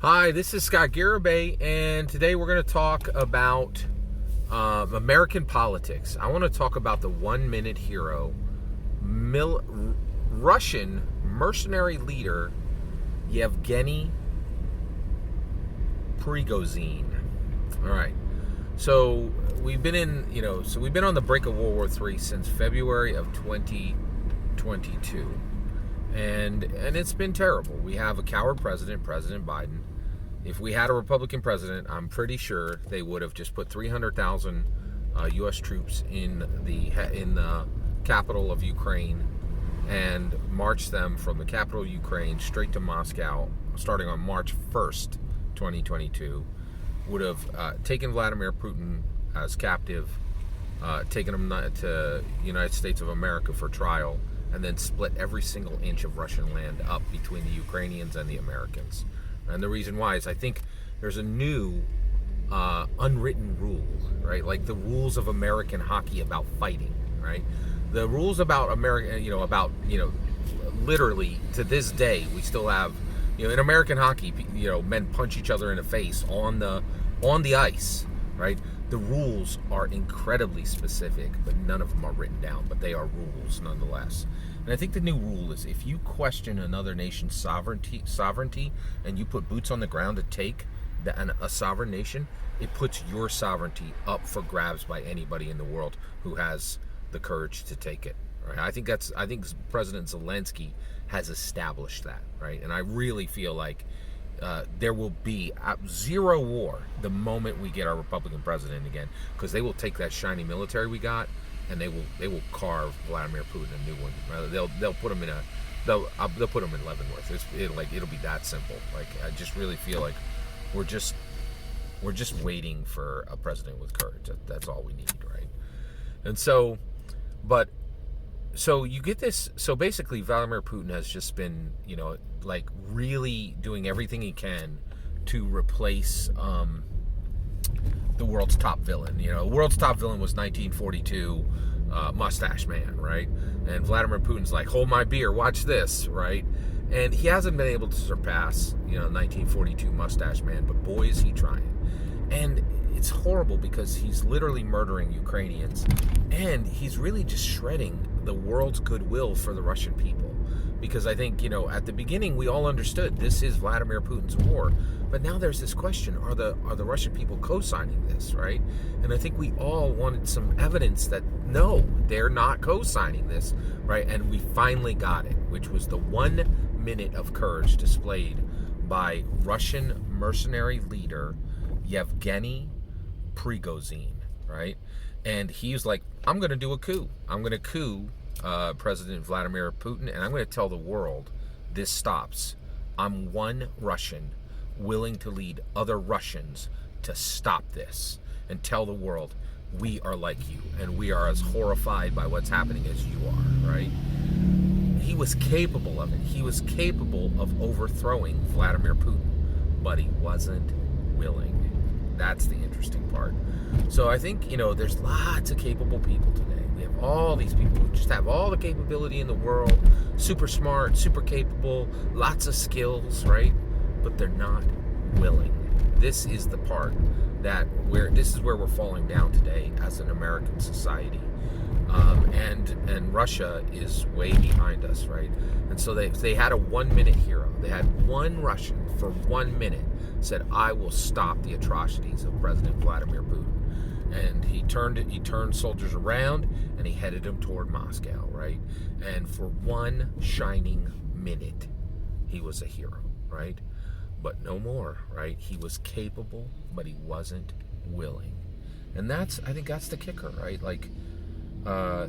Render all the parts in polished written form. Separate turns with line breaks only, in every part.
Hi, this is Scott Garibay, and today we're going to talk about American politics. I want to talk about the 1-minute hero, Russian mercenary leader Yevgeny Prigozhin. All right, so we've been on the brink of World War III since February of 2022, and it's been terrible. We have a coward president, President Biden. If we had a Republican president, I'm pretty sure they would have just put 300,000 U.S. troops in the capital of Ukraine and marched them from the capital of Ukraine straight to Moscow, starting on March 1st, 2022. Would have taken Vladimir Putin as captive, taken him to the United States of America for trial, and then split every single inch of Russian land up between the Ukrainians and the Americans. And the reason why is I think there's a new unwritten rule, right? Like the rules of American hockey about fighting, right? The rules about literally to this day, we still have, in American hockey, men punch each other in the face on the ice, right? The rules are incredibly specific, but none of them are written down, but they are rules nonetheless. And I think the new rule is if you question another nation's sovereignty and you put boots on the ground to take a sovereign nation, it puts your sovereignty up for grabs by anybody in the world who has the courage to take it. Right? I think President Zelensky has established that, right? And I really feel like there will be zero war the moment we get our Republican president again, because they will take that shiny military we got and they will carve Vladimir Putin a new one. They'll put him in they'll put him in Leavenworth. It'll be that simple. Like I just really feel like we're just waiting for a president with courage. That's all we need, right? And so you get this. So basically, Vladimir Putin has just been, really doing everything he can to replace the world's top villain. The world's top villain was 1942 Mustache Man, right? And Vladimir Putin's like, hold my beer, watch this, right? And he hasn't been able to surpass, 1942 Mustache Man, but boy, is he trying. And it's horrible because he's literally murdering Ukrainians, and he's really just shredding the world's goodwill for the Russian people. Because I think, at the beginning we all understood this is Vladimir Putin's war, but now there's this question: are the Russian people co-signing this, right? And I think we all wanted some evidence that no, they're not co-signing this, right? And we finally got it, which was the 1 minute of courage displayed by Russian mercenary leader Yevgeny Prigozhin, right? And he's like, I'm going to do a coup. I'm going to coup President Vladimir Putin, and I'm going to tell the world this stops. I'm one Russian willing to lead other Russians to stop this and tell the world we are like you and we are as horrified by what's happening as you are, right? He was capable of it. He was capable of overthrowing Vladimir Putin, but he wasn't willing. That's the interesting part. So I think, there's lots of capable people today. We have all these people who just have all the capability in the world, super smart, super capable, lots of skills, right? But they're not willing. This is the part this is where we're falling down today as an American society. And Russia is way behind us, right? And so they had a 1 minute hero. They had one Russian for 1 minute said, I will stop the atrocities of President Vladimir Putin. And he turned soldiers around and he headed them toward Moscow, right? And for 1 shining minute, he was a hero, right? But no more, right? He was capable, but he wasn't willing. And I think that's the kicker, right? Like, I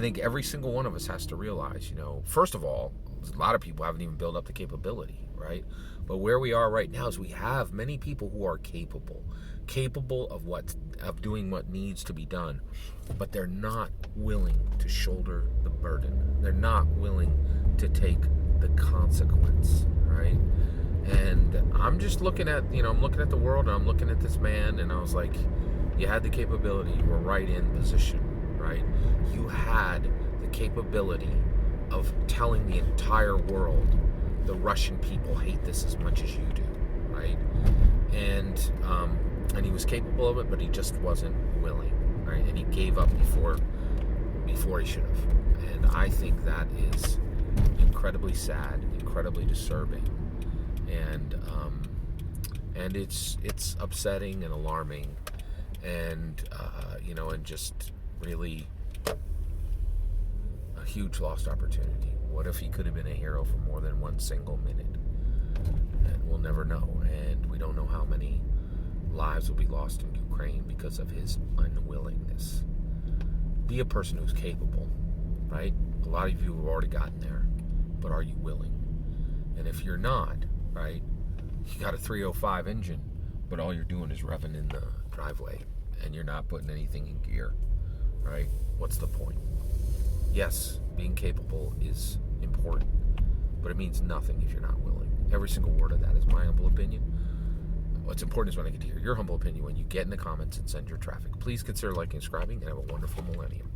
think every single one of us has to realize, first of all, a lot of people haven't even built up the capability, right? But where we are right now is we have many people who are capable of doing what needs to be done, but they're not willing to shoulder the burden. They're not willing to take the consequence, right? And I'm just looking at, I'm looking at the world and I'm looking at this man, and I was like, you had the capability, you were right in position, right? You had the capability of telling the entire world the Russian people hate this as much as you do,
right? And he was capable of it, but he just wasn't willing, right? And he gave up before he should have. And I think that is incredibly sad, incredibly disturbing, and it's upsetting and alarming, and and just really a huge lost opportunity. What if he could have been a hero for more than one single minute? And we'll never know. And we don't know how many lives will be lost in Ukraine because of his unwillingness. Be a person who's capable, right? A lot of you have already gotten there, but are you willing? And if you're not, right, you got a 305 engine, but all you're doing is revving in the driveway, and you're not putting anything in gear, right? What's the point? Yes, being capable is important, but it means nothing if you're not willing. Every single word of that is my humble opinion. What's important is when I get to hear your humble opinion when you get in the comments and send your traffic. Please consider liking and subscribing, and have a wonderful millennium.